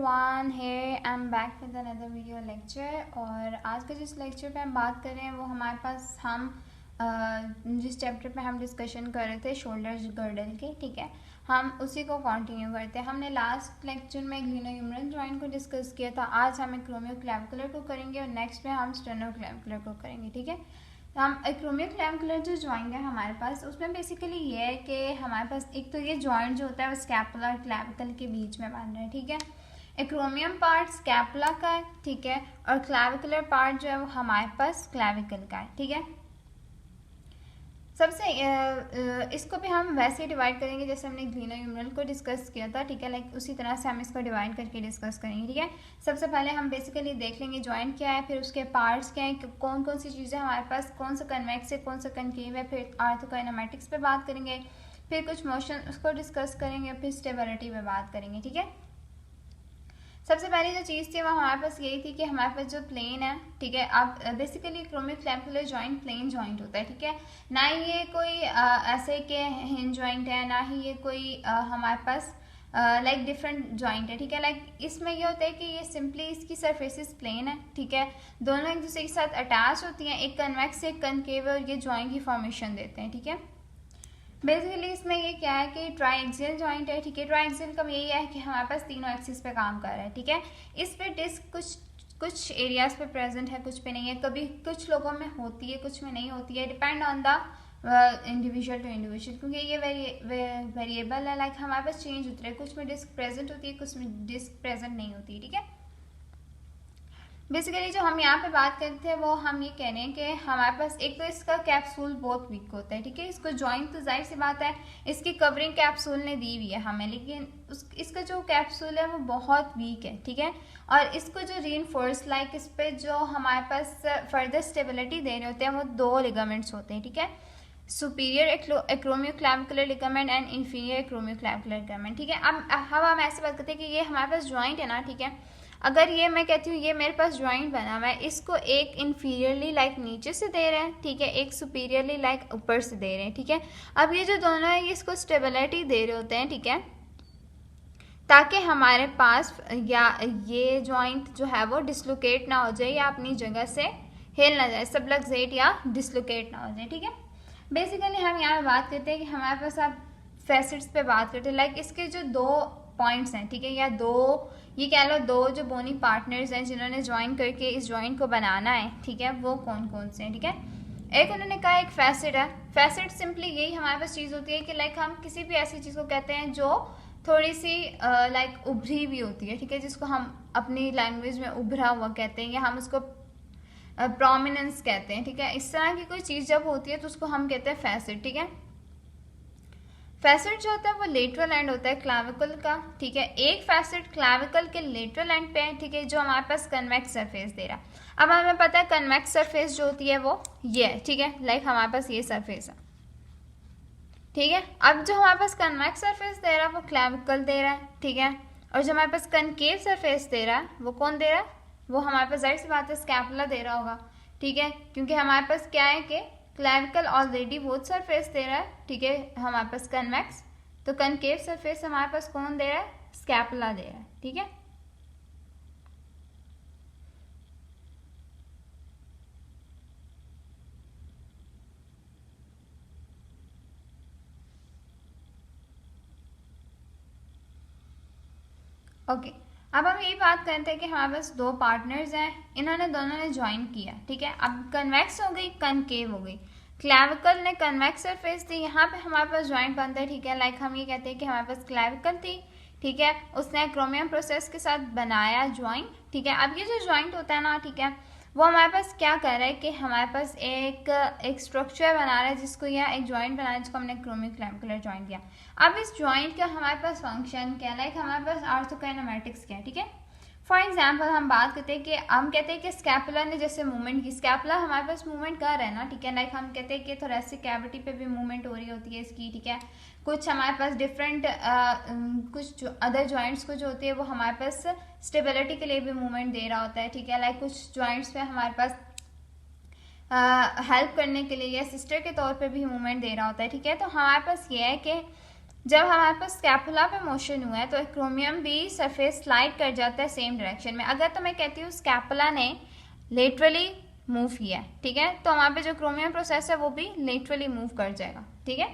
Everyone, here I am back with another video lecture. और आज के जिस लेक्चर पे हम बात कर रहे हैं वो हमारे पास जिस चैप्टर पे हम डिस्कशन कर रहे थे शोल्डर्स गर्डल के, ठीक है, हम उसी को कंटिन्यू करते हैं। हमने लास्ट लेक्चर में ग्लिनोह्यूमरल जॉइंट को डिस्कस किया था। आज हम एक्रोमियोक्लेविकुलर को करेंगे और नेक्स्ट में हम स्टेनोक्लेविकुलर को करेंगे, ठीक है। तो हम एक्रोमियोक्लेविकुलर जो जॉइंट है हमारे पास, उसमें बेसिकली ये है कि हमारे पास एक तो ये जॉइंट जो होता है वो स्कैपुला और क्लैविकल के बीच में बन रहा है, ठीक है। एक्रोमियम पार्ट स्कैपुला का है, ठीक है, और क्लैविकुलर पार्ट जो है वो हमारे पास क्लैविकल का है, ठीक है। सबसे इसको भी हम वैसे ही डिवाइड करेंगे जैसे हमने ग्लिनोह्यूमरल को डिस्कस किया था, ठीक है। लाइक उसी तरह से हम इसको डिवाइड करके डिस्कस करेंगे, ठीक है। सबसे पहले हम बेसिकली देख लेंगे जॉइंट क्या है, फिर उसके पार्ट्स क्या है, कौन कौन सी चीज़ें हमारे पास, कौन सा कन्वेक्स है, कौन सा कनकेव है, फिर आर्थोकाइनेमेटिक्स पे बात करेंगे, फिर कुछ मोशन उसको डिस्कस करेंगे, फिर स्टेबिलिटी पे बात करेंगे, ठीक है। सबसे पहली जो चीज़ थी वो हमारे पास यही थी कि हमारे पास जो प्लेन है, ठीक है, अब basically acromioclavicular joint plane joint होता है, ठीक है। ना ही ये कोई ऐसे के हिंज जॉइंट है, ना ही ये कोई हमारे पास लाइक डिफरेंट जॉइंट है, ठीक है। लाइक इसमें ये होता है कि ये सिंपली इसकी सरफेसेस प्लेन है, ठीक है, दोनों एक दूसरे के साथ अटैच होती हैं, एक कन्वेक्स एक कनकेव, और ये जॉइंट की फॉर्मेशन देते हैं, ठीक है। बेसिकली इसमें ये क्या है कि ट्राइएक्सियल जॉइंट है, ठीक है। ट्राइएक्सियल का यही है कि हमारे पास तीनों एक्सिस पे काम कर रहा है, ठीक है। इस पे डिस्क कुछ एरियाज पे प्रेजेंट है, कुछ पे नहीं है। कभी कुछ लोगों में होती है, कुछ में नहीं होती है, depend on the individual to individual, क्योंकि ये वेरिएबल है। लाइक हमारे पास चेंज होती है, कुछ में डिस्क प्रेजेंट होती है, कुछ में डिस्क प्रेजेंट नहीं होती है, ठीक है। बेसिकली जो हम यहाँ पे बात करते हैं वो हम ये कह रहे हैं कि हमारे पास एक तो इसका कैप्सूल बहुत वीक होता है, ठीक है। इसको जॉइंट तो जाहिर सी बात है इसकी कवरिंग कैप्सूल ने दी हुई है हमें, लेकिन इसका जो कैप्सूल है वो बहुत वीक है, ठीक है। और इसको जो रीइंफोर्स लाइक इस पर जो हमारे पास फर्दर स्टेबिलिटी दे रहे होते हैं वो दो लिगामेंट्स होते हैं, ठीक है। Superior acromioclavicular ligament and inferior acromioclavicular ligament, ठीक है। अब हम ऐसे बात करते हैं कि ये हमारे पास जॉइंट है ना, ठीक है। अगर ये मैं कहती हूँ ये मेरे पास जॉइंट बना हुआ है, इसको एक इन्फीरियरली लाइक नीचे से दे रहे हैं, ठीक है, एक सुपीरियरली लाइक ऊपर से दे रहे हैं, ठीक है। अब ये जो दोनों है ये इसको स्टेबिलिटी दे रहे होते हैं, ठीक है, ताकि हमारे पास या ये जॉइंट जो है वो डिसलोकेट ना हो जाए या अपनी जगह से हिल ना जाए, सबलक्सेट या डिसलोकेट ना हो जाए, ठीक है। बेसिकली हम यहाँ बात करते हैं कि हमारे पास आप फैसेट्स पे बात करते हैं, लाइक इसके जो दो पॉइंट्स हैं, ठीक है, या दो ये कह लो दो जो बोनी पार्टनर्स हैं जिन्होंने ज्वाइन करके इस जॉइंट को बनाना है, ठीक है, वो कौन कौन से हैं, ठीक है। एक उन्होंने कहा एक फैसेट है। फैसेट सिंपली यही हमारे पास चीज़ होती है कि लाइक हम किसी भी ऐसी चीज़ को कहते हैं जो थोड़ी सी लाइक उभरी हुई होती है, ठीक है, जिसको हम अपनी लैंग्वेज में उभरा हुआ कहते हैं या हम उसको प्रोमिनेंस कहते हैं, ठीक है। इस तरह की कोई चीज़ जब होती है तो उसको हम कहते हैं फैसेट, ठीक है। फैसेट जो होता है वो लेटरल एंड होता है क्लैविकल का, ठीक है। एक फैसेट क्लैविकल के लेटरल एंड पे है, ठीक है, जो हमारे पास कन्वेक्स सरफेस दे रहा है। अब हमें पता है कन्वेक्स सरफेस जो होती है वो ये है, ठीक है, लाइक हमारे पास ये सरफेस है, ठीक है। अब जो हमारे पास कन्वेक्स सरफेस दे रहा है वो क्लैविकल दे रहा है, ठीक है, और जो हमारे पास कनकेव सरफेस दे रहा है वो कौन दे रहा है, वो हमारे पास जाहिर सी बात है स्कैपुला दे रहा होगा, ठीक है, क्योंकि हमारे पास क्या है कि क्लैविकल ऑलरेडी बहुत सरफेस दे रहा है, ठीक है, हमारे पास कन्वेक्स, तो कनकेव सरफेस हमारे पास कौन दे रहा है, स्कैपुला दे रहा है, ठीक है। ओके, अब हम यही बात करते हैं कि हमारे पास दो पार्टनर्स हैं, इन्होंने दोनों ने ज्वाइन किया, ठीक है। अब कन्वेक्स हो गई, कनकेव हो गई। क्लैविकल ने कन्वेक्स सरफेस थी, यहाँ पे हमारे पास ज्वाइंट बनता है, ठीक है। लाइक हम ये कहते हैं कि हमारे पास क्लैविकल थी, ठीक है, उसने क्रोमियम प्रोसेस के साथ बनाया ज्वाइंट, ठीक है। अब ये जो ज्वाइंट होता है ना, ठीक है, वो हमारे पास क्या कर रहा है कि हमारे पास एक स्ट्रक्चर बना रहा है जिसको यह एक ज्वाइंट बना रहा है जिसको हमने एक्रोमियोक्लेविकुलर ज्वाइंट दिया। अब इस ज्वाइंट का हमारे पास फंक्शन क्या है, लाइक हमारे पास आर्थोकाइनेमेटिक्स क्या है, ठीक है। फॉर एग्जाम्पल हम बात करते हैं कि हम कहते हैं कि स्कैपुला ने जैसे मूवमेंट की, स्कैपुला हमारे पास मूवमेंट कर रहा है ना, ठीक है, लाइक हम कहते हैं कि थोरेसिक कैविटी पे भी मूवमेंट हो रही होती है इसकी, ठीक है। कुछ हमारे पास डिफरेंट कुछ अदर जॉइंट्स को जो होती है वो हमारे पास स्टेबिलिटी के लिए भी मूवमेंट दे रहा होता है, ठीक है। लाइक कुछ जॉइंट्स पे हमारे पास हेल्प करने के लिए या सिस्टर के तौर पे भी मूवमेंट दे रहा होता है, ठीक है। तो हमारे पास ये है कि जब हमारे पास स्कैपुला पे मोशन हुआ है तो एक्रोमियम भी सरफेस स्लाइड कर जाता है सेम डायरेक्शन में। अगर तो मैं कहती हूँ स्कैपुला ने लेटरली मूव किया है, ठीक है, तो हमारे पे जो क्रोमियम प्रोसेस है वो भी लेटरली मूव कर जाएगा, ठीक है।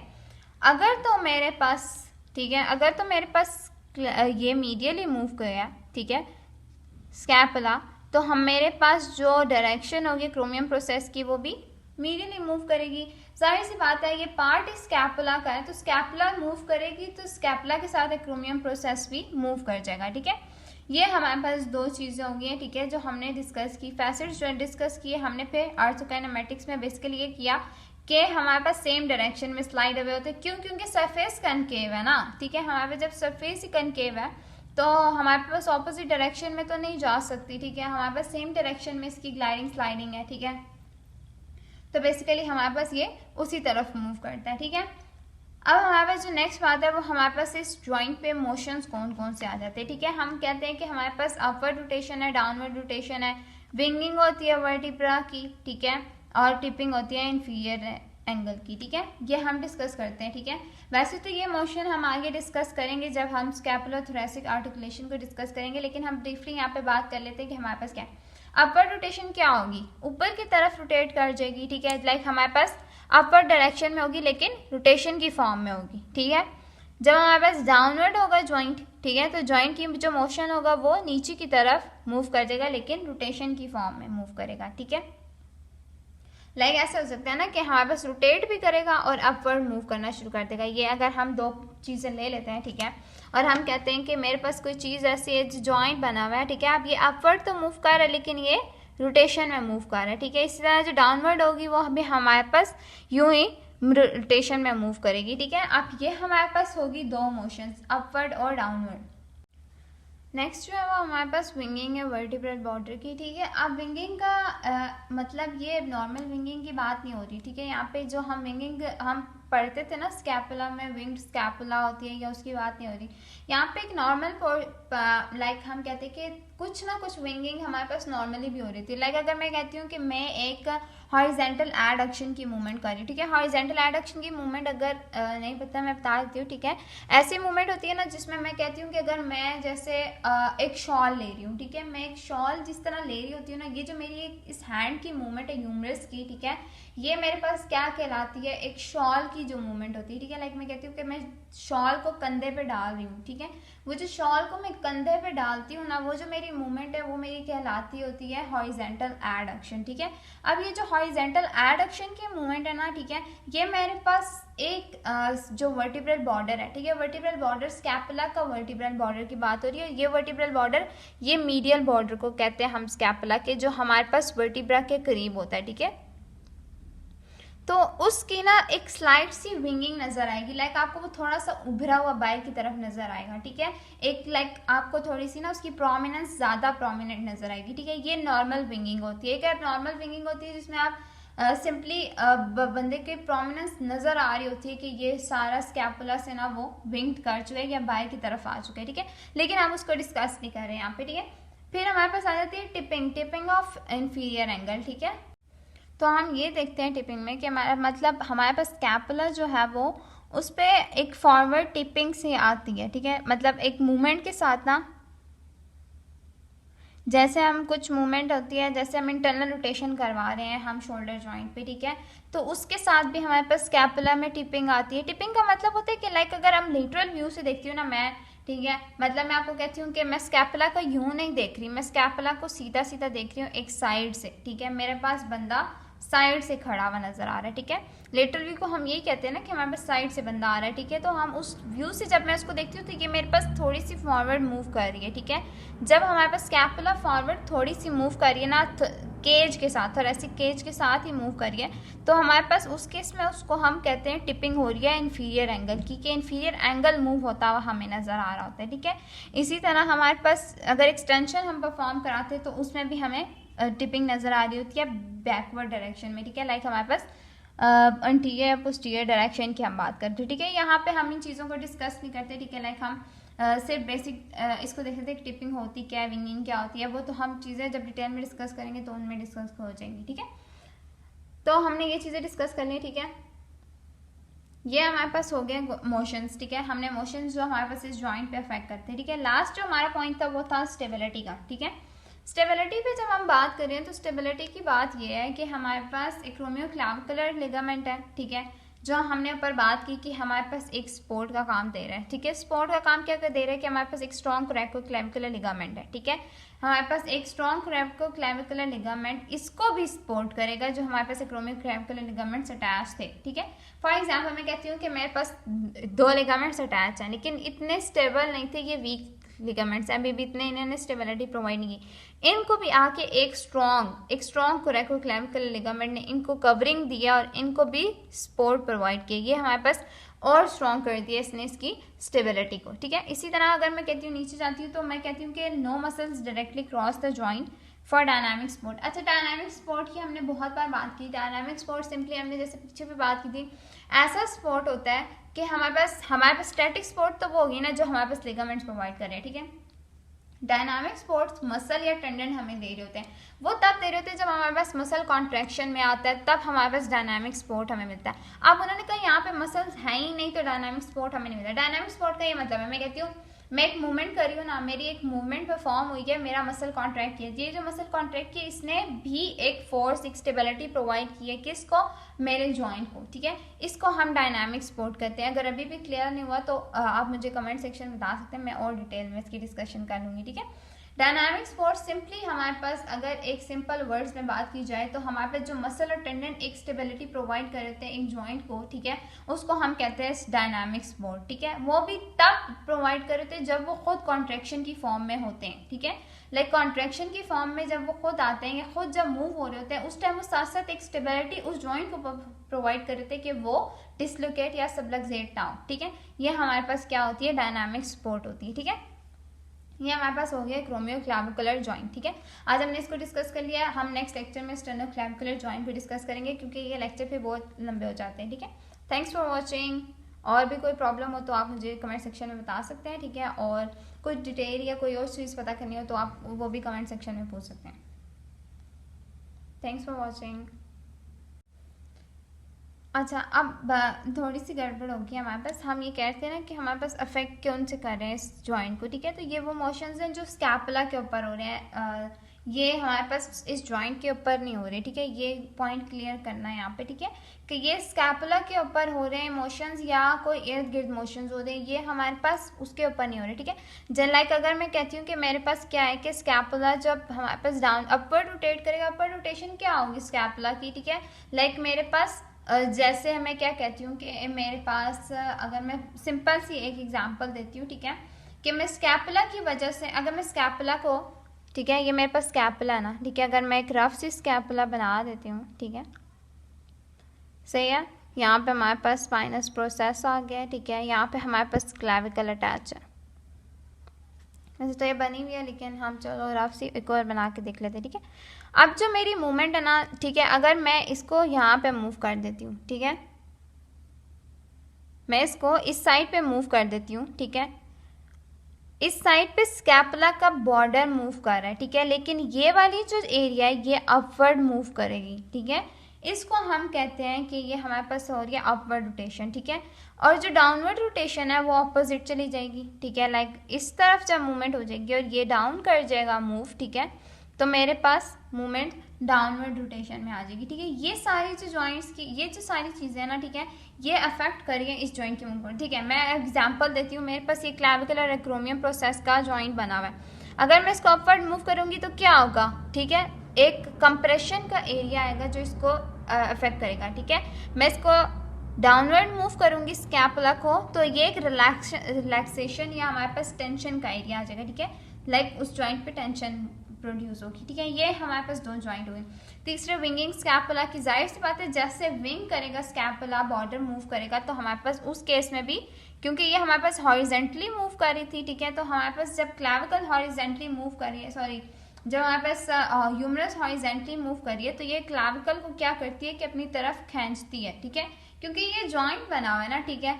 अगर तो मेरे पास, ठीक है, अगर तो मेरे पास ये मीडियली मूव गया, ठीक है, स्कैपुला, तो हम मेरे पास जो डायरेक्शन होगी क्रोमियम प्रोसेस की वो भी मीडियली मूव करेगी। जाहिर सी बात है ये पार्ट स्कैपुला का है, तो स्कैपुला मूव करेगी तो स्कैपुला के साथ क्रोमियम प्रोसेस भी मूव कर जाएगा, ठीक है। ये हमारे पास दो चीज़ें होंगी, ठीक है, जो हमने डिस्कस की। फैसेट्स जो डिस्कस किए हमने फिर आर्थोकाइनेमेटिक्स में बेसिकली ये किया कि हमारे पास सेम डायरेक्शन में स्लाइड अवे होते हैं। क्यों? क्योंकि सरफेस कनकेव है ना, ठीक है। हमारे पास जब सरफेस ही कनकेव है तो हमारे पास ऑपोजिट डायरेक्शन में तो नहीं जा सकती, ठीक है। हमारे पास सेम डायरेक्शन में इसकी ग्लाइडिंग स्लाइडिंग है, ठीक है। तो बेसिकली हमारे पास ये उसी तरफ मूव करता है, ठीक है। अब हमारे पास जो नेक्स्ट बात है वो हमारे पास इस जॉइंट पे मोशंस कौन कौन से आ जाते हैं, ठीक है। हम कहते हैं कि हमारे पास अपवर्ड रोटेशन है, डाउनवर्ड रोटेशन है, विंगिंग होती है वर्टिब्रा की, ठीक है, और टिपिंग होती है इंफीरियर एंगल की, ठीक है। ये हम डिस्कस करते हैं, ठीक है। वैसे तो ये मोशन हम आगे डिस्कस करेंगे जब हम स्कैपुलोथोरैसिक आर्टिकुलेशन को डिस्कस करेंगे, लेकिन हम ब्रीफली यहाँ पे बात कर लेते हैं कि हमारे पास क्या है। अपवर्ड रोटेशन क्या होगी? ऊपर की तरफ रोटेट कर जाएगी, ठीक है, लाइक हमारे पास अपवर्ड डायरेक्शन में होगी लेकिन रोटेशन की फॉर्म में होगी, ठीक है। जब हमारे पास डाउनवर्ड होगा जॉइंट, ठीक है, तो जॉइंट की जो मोशन होगा वो नीचे की तरफ मूव कर जाएगा लेकिन रोटेशन की फॉर्म में मूव करेगा, ठीक है। लाइक ऐसा हो सकता है ना कि हमारे पास रोटेट भी करेगा और अपवर्ड मूव करना शुरू कर देगा। ये अगर हम दो चीज़ें ले लेते हैं, ठीक है, और हम कहते हैं कि मेरे पास कोई चीज़ ऐसी है जो जॉइंट बना हुआ है, ठीक है, अब ये अपवर्ड तो मूव कर रहा है लेकिन ये रोटेशन में मूव कर रहा है, ठीक है। इसी तरह जो डाउनवर्ड होगी वो अभी हमारे पास यूं ही रोटेशन में मूव करेगी, ठीक है। अब ये हमारे पास होगी दो मोशंस, अपवर्ड और डाउनवर्ड। नेक्स्ट जो है वो हमारे पास विंगिंग है वर्टिब्रल बॉर्डर की, ठीक है। अब विंगिंग का मतलब ये नॉर्मल विंगिंग की बात नहीं हो रही, ठीक है। यहाँ पे जो हम विंगिंग हम पढ़ते थे ना स्कैपुला में विंग्ड स्कैपुला होती है, या उसकी बात नहीं हो रही। यहाँ पे एक नॉर्मल लाइक हम कहते हैं कि कुछ ना कुछ विंगिंग हमारे पास नॉर्मली भी हो रही थी। लाइक अगर मैं कहती हूँ कि मैं एक हॉरिजेंटल एडक्शन की मूवमेंट कर रही हूँ, ठीक है। हॉरिजेंटल एडक्शन की मूवमेंट अगर नहीं पता मैं बता देती हूँ, ठीक है। ऐसी मूवमेंट होती है ना जिसमें मैं कहती हूँ कि अगर मैं जैसे एक शॉल ले रही हूँ, ठीक है, मैं एक शॉल जिस तरह ले रही होती हूँ ना, ये जो मेरी इस हैंड की मूवमेंट है ह्यूमरस की, ठीक है, ये मेरे पास क्या कहलाती है? एक शॉल की जो मूवमेंट होती है, ठीक है। लाइक मैं कहती हूँ कि मैं शॉल को कंधे पे डाल रही हूँ, ठीक है। वो जो शॉल को मैं कंधे पे डालती हूँ ना, वो जो मेरी मूवमेंट है वो मेरी कहलाती होती है हॉरिजेंटल एडक्शन, ठीक है। अब ये जो हॉरिजेंटल एडक्शन की मूवमेंट है ना, ठीक है, ये मेरे पास एक जो वर्टिब्रल बॉर्डर है, ठीक है, वर्टिब्रल बॉर्डर स्कैपुला का वर्टिब्रल बॉर्डर की बात हो रही है। ये वर्टिब्रल बॉर्डर ये मीडियल बॉर्डर को कहते हैं हम स्कैपुला के, जो हमारे पास वर्टिब्रा के करीब होता है, ठीक है। तो उसकी ना एक स्लाइड सी विंगिंग नजर आएगी, लाइक आपको वो थोड़ा सा उभरा हुआ बाई की तरफ नजर आएगा, ठीक है। एक लाइक आपको थोड़ी सी ना उसकी प्रोमिनेंस ज्यादा प्रोमिनेंट नजर आएगी, ठीक है। ये नॉर्मल विंगिंग होती है। क्या नॉर्मल विंगिंग होती है जिसमें आप सिंपली बंदे के प्रोमिनेंस नजर आ रही होती है कि ये सारा स्कैपुला से ना वो विंग्ड कर चुका है या बाई की तरफ आ चुका है, ठीक है। लेकिन हम उसको डिस्कस नहीं कर रहे हैं यहाँ पे, ठीक है। फिर हमारे पास आ जाती है टिपिंग ऑफ इंफीरियर एंगल, ठीक है। तो हम ये देखते हैं टिपिंग में कि हमारा मतलब हमारे पास स्कैपुला जो है वो उस पर एक फॉरवर्ड टिपिंग से आती है, ठीक है। मतलब एक मूवमेंट के साथ ना, जैसे हम कुछ मूवमेंट होती है, जैसे हम इंटरनल रोटेशन करवा रहे हैं हम शोल्डर जॉइंट पे, ठीक है, तो उसके साथ भी हमारे पास स्कैपुला में टिपिंग आती है। टिपिंग का मतलब होता है कि लाइक अगर हम लेटरल व्यू से देखती हूँ ना मैं, ठीक है, मतलब मैं आपको कहती हूँ कि मैं स्कैपुला को यूं नहीं देख रही, मैं स्कैपुला को सीधा सीधा देख रही हूँ एक साइड से, ठीक है। मेरे पास बंदा साइड से खड़ा हुआ नजर आ रहा है, ठीक है। लेटरल व्यू को हम यही कहते हैं ना कि हमारे पास साइड से बंदा आ रहा है, ठीक है। तो हम उस व्यू से जब मैं उसको देखती हूँ तो ये मेरे पास थोड़ी सी फॉरवर्ड मूव कर रही है, ठीक है। जब हमारे पास स्कैपुला फॉरवर्ड थोड़ी सी मूव कर रही है ना केज के साथ, और ऐसी केज के साथ ही मूव कर रही है, तो हमारे पास उस केस में उसको हम कहते हैं टिपिंग हो रही है इन्फीरियर एंगल की, कि इन्फीरियर एंगल मूव होता हुआ हमें नजर आ रहा होता है, ठीक है। इसी तरह हमारे पास अगर एक्सटेंशन हम परफॉर्म कराते हैं तो उसमें भी हमें टिपिंग नजर आ रही होती है बैकवर्ड डायरेक्शन में, ठीक है। लाइक हमारे पास एंटीरियर या पोस्टीरियर डायरेक्शन की हम बात करते हैं, ठीक है। यहाँ पे हम इन चीज़ों को डिस्कस नहीं करते, ठीक है। लाइक हम सिर्फ बेसिक इसको देख लेते हैं कि टिपिंग होती क्या है, विंगिंग क्या होती है, वो तो हम चीज़ें जब डिटेल में डिस्कस करेंगे तो उनमें डिस्कस हो जाएंगी, ठीक है। तो हमने ये चीज़ें डिस्कस करनी है, ठीक है। ये हमारे पास हो गए मोशंस, ठीक है। हमने मोशंस जो हमारे पास इस जॉइंट पे अफेक्ट करते हैं, ठीक है। लास्ट जो हमारा पॉइंट था वो था स्टेबिलिटी का, ठीक है। स्टेबिलिटी पे जब हम बात करें तो स्टेबिलिटी की बात ये है कि हमारे पास एक्रोमियोक्लाविकुलर लिगामेंट है, ठीक है, जो हमने ऊपर बात की कि हमारे पास एक सपोर्ट का काम दे रहा है, ठीक है। सपोर्ट का काम क्या दे रहा है कि हमारे पास एक स्ट्रॉन्ग कोरेक्टोक्लेविकुलर लिगामेंट है, ठीक है। हमारे पास एक स्ट्रॉन्ग कोरेक्टोक्लेविकुलर लिगामेंट इसको भी सपोर्ट करेगा जो हमारे पास एक्रोमियोक्लाविकुलर लिगामेंट्स अटैच थे, ठीक है। फॉर एग्जाम्पल मैं कहती हूँ कि मेरे पास 2 लिगामेंट्स अटैच हैं लेकिन इतने स्टेबल नहीं थे, ये वीक लिगामेंट्स अभी भी इतने इन्होंने स्टेबिलिटी प्रोवाइड नहीं की। इनको भी आके एक स्ट्रॉन्ग कोरेक्टोक्लेविकुलर लिगामेंट ने इनको कवरिंग दिया और इनको भी सपोर्ट प्रोवाइड किया। ये हमारे पास और स्ट्रॉन्ग कर दिया इसने इसकी स्टेबिलिटी को, ठीक है। इसी तरह अगर मैं कहती हूँ नीचे जाती हूँ तो मैं कहती हूँ कि no muscles directly cross the joint for dynamic support. अच्छा, डायनामिक सपोर्ट की हमने बहुत बार बात की। डायनामिक सपोर्ट सिंपली हमने जैसे पीछे भी बात की थी, ऐसा सपोर्ट होता है कि हमारे पास स्टैटिक सपोर्ट तो वो होगी ना जो हमारे पास लिगामेंट्स प्रोवाइड कर रहे हैं, ठीक है। डायनामिक सपोर्ट्स मसल या टेंडन हमें दे रहे होते हैं, वो तब दे रहे होते हैं जब हमारे पास मसल कॉन्ट्रैक्शन में आता है, तब हमारे पास डायनामिक सपोर्ट हमें मिलता है। अब उन्होंने कहा यहाँ पे मसल्स हैं ही नहीं तो डायनामिक सपोर्ट हमें नहीं मिलता। डायनामिक सपोर्ट का ये मतलब है, मैं कहती हूँ मैं एक मूवमेंट कर रही हूँ ना, मेरी एक मूवमेंट परफॉर्म हुई है, मेरा मसल कॉन्ट्रैक्ट किया, ये जो मसल कॉन्ट्रैक्ट किया इसने भी एक फोर्स, एक स्टेबिलिटी प्रोवाइड की है किसको, मेरे जॉइंट को, ठीक है। इसको हम डायनामिक सपोर्ट करते हैं। अगर अभी भी क्लियर नहीं हुआ तो आप मुझे कमेंट सेक्शन में बता सकते हैं, मैं और डिटेल में इसकी डिस्कशन कर लूँगी, ठीक है। डायनामिक सपोर्ट सिंपली हमारे पास अगर एक सिंपल वर्ड्स में बात की जाए तो हमारे पास जो मसल और टेंडन एक स्टेबिलिटी प्रोवाइड करते हैं एक जॉइंट को, ठीक है, उसको हम कहते हैं डायनामिक सपोर्ट, ठीक है। वो भी तब प्रोवाइड करते हैं जब वो खुद कॉन्ट्रैक्शन की फॉर्म में होते हैं, ठीक है। लाइक कॉन्ट्रैक्शन की फॉर्म में जब वो खुद आते हैं या खुद जब मूव हो रहे होते हैं उस टाइम वो साथ साथ एक स्टेबिलिटी उस जॉइंट को प्रोवाइड करते हैं कि वो डिसलोकेट या सबलक्सेट ना हो, ठीक है। ये हमारे पास क्या होती है, डायनामिक सपोर्ट होती है, ठीक है। ये हमारे पास हो गया एक्रोमियोक्लाविकुलर जॉइंट, ठीक है। आज हमने इसको डिस्कस कर लिया। हम नेक्स्ट लेक्चर में स्टेनोक्लाविकुलर जॉइंट भी डिस्कस करेंगे क्योंकि ये लेक्चर पे बहुत लंबे हो जाते हैं, ठीक है। Thanks for watching. और भी कोई प्रॉब्लम हो तो आप मुझे कमेंट सेक्शन में बता सकते हैं, ठीक है। और कुछ डिटेल या कोई और चीज़ पता करनी हो तो आप वो भी कमेंट सेक्शन में पूछ सकते हैं। Thanks for watching. अच्छा, अब थोड़ी सी गड़बड़ होगी हमारे पास। हम ये कहते हैं ना कि हमारे पास अफेक्ट कौन से कर रहे हैं इस जॉइंट को, ठीक है। तो ये वो मोशंस हैं जो स्कैपुला के ऊपर हो रहे हैं, ये हमारे पास इस जॉइंट के ऊपर नहीं हो रहे, ठीक है। ये पॉइंट क्लियर करना है यहाँ पे, ठीक है, कि ये स्कैपुला के ऊपर हो रहे हैं मोशंस या कोई इर्द गिर्द मोशंस हो रहे हैं, ये हमारे पास उसके ऊपर नहीं हो रहे, ठीक है। जन लाइक अगर मैं कहती हूँ कि मेरे पास क्या है कि स्कैपुला जब हमारे पास डाउन अपवर्ड रोटेट करेगा, अपवर्ड रोटेशन क्या होगी स्कैपुला की, ठीक है। लाइक मेरे पास जैसे मैं क्या कहती हूँ कि मेरे पास अगर मैं सिंपल सी एक एग्जांपल देती हूँ, ठीक है, कि मैं स्कैपुला की वजह से अगर मैं स्कैपुला को, ठीक है, ये मेरे पास स्कैपुला ना, ठीक है, अगर मैं एक रफ सी स्कैपुला बना देती हूँ, ठीक है, सही है। यहाँ पे हमारे पास स्पाइनस प्रोसेस आ गया, ठीक है। यहाँ पे हमारे पास क्लेविकल अटैच है। वैसे तो ये बनी हुई है लेकिन हम चलो रफ सी एक और बना के देख लेते हैं, ठीक है। अब जो मेरी मूवमेंट है ना, ठीक है, अगर मैं इसको यहाँ पे मूव कर देती हूँ, ठीक है, मैं इसको इस साइड पे मूव कर देती हूँ, ठीक है, इस साइड पे स्कैपुला का बॉर्डर मूव कर रहा है, ठीक है, लेकिन ये वाली जो एरिया है ये अपवर्ड मूव करेगी, ठीक है। इसको हम कहते हैं कि ये हमारे पास हो रही है अपवर्ड रोटेशन, ठीक है। और जो डाउनवर्ड रोटेशन है वो ऑपोजिट चली जाएगी, ठीक है। लाइक इस तरफ जब मूवमेंट हो जाएगी और ये डाउन कर जाएगा मूव, ठीक है, तो मेरे पास मूवमेंट डाउनवर्ड रोटेशन में आ जाएगी, ठीक है। ये सारी जो जॉइंट्स की ये जो सारी चीज़ें हैं ना, ठीक है, ये अफेक्ट करिए इस जॉइंट की मूवमेंट, ठीक है। मैं एग्जांपल देती हूँ, मेरे पास ये क्लेविकल और एक्रोमियम प्रोसेस का जॉइंट बना हुआ है। अगर मैं इसको अपवर्ड मूव करूँगी तो क्या होगा, ठीक है, एक कंप्रेशन का एरिया आएगा जो इसको अफेक्ट करेगा, ठीक है। मैं इसको डाउनवर्ड मूव करूँगी स्कैपुला को तो ये एक रिलैक्सेशन या हमारे पास टेंशन का एरिया आ जाएगा, ठीक है। लाइक उस जॉइंट पे टेंशन प्रोड्यूस होगी, ठीक है। ये हमारे पास 2 जॉइंट हुए। तीसरे विंगिंग स्कैपुला की, जाहिर सी बात है जैसे विंग करेगा स्कैपुला बॉर्डर मूव करेगा तो हमारे पास उस केस में भी, क्योंकि ये हमारे पास हॉरिजेंटली मूव कर रही थी, ठीक है, तो हमारे पास जब क्लेविकल हॉरिजेंटली मूव कर रही है, सॉरी, जब हमारे पास ह्यूमरस हॉरिजेंटली मूव कर रही है तो ये क्लेविकल को क्या करती है कि अपनी तरफ खींचती है, ठीक है, क्योंकि ये जॉइंट बना हुआ है ना, ठीक है।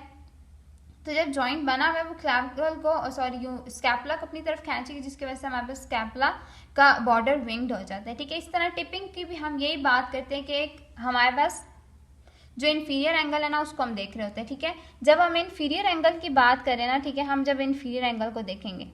तो जब जॉइंट बना हुआ है वो क्लेविकल को, सॉरी, स्कैपुला को अपनी तरफ खींचेगी जिसकी वजह से हमारे पास स्कैपुला का बॉर्डर विंग्ड हो जाता है, ठीक है। इस तरह टिपिंग की भी हम यही बात करते हैं कि एक हमारे पास जो इन्फीरियर एंगल है ना उसको हम देख रहे होते हैं, ठीक है। जब हम इन्फीरियर एंगल की बात करें ना, ठीक है, हम जब इन्फीरियर एंगल को देखेंगे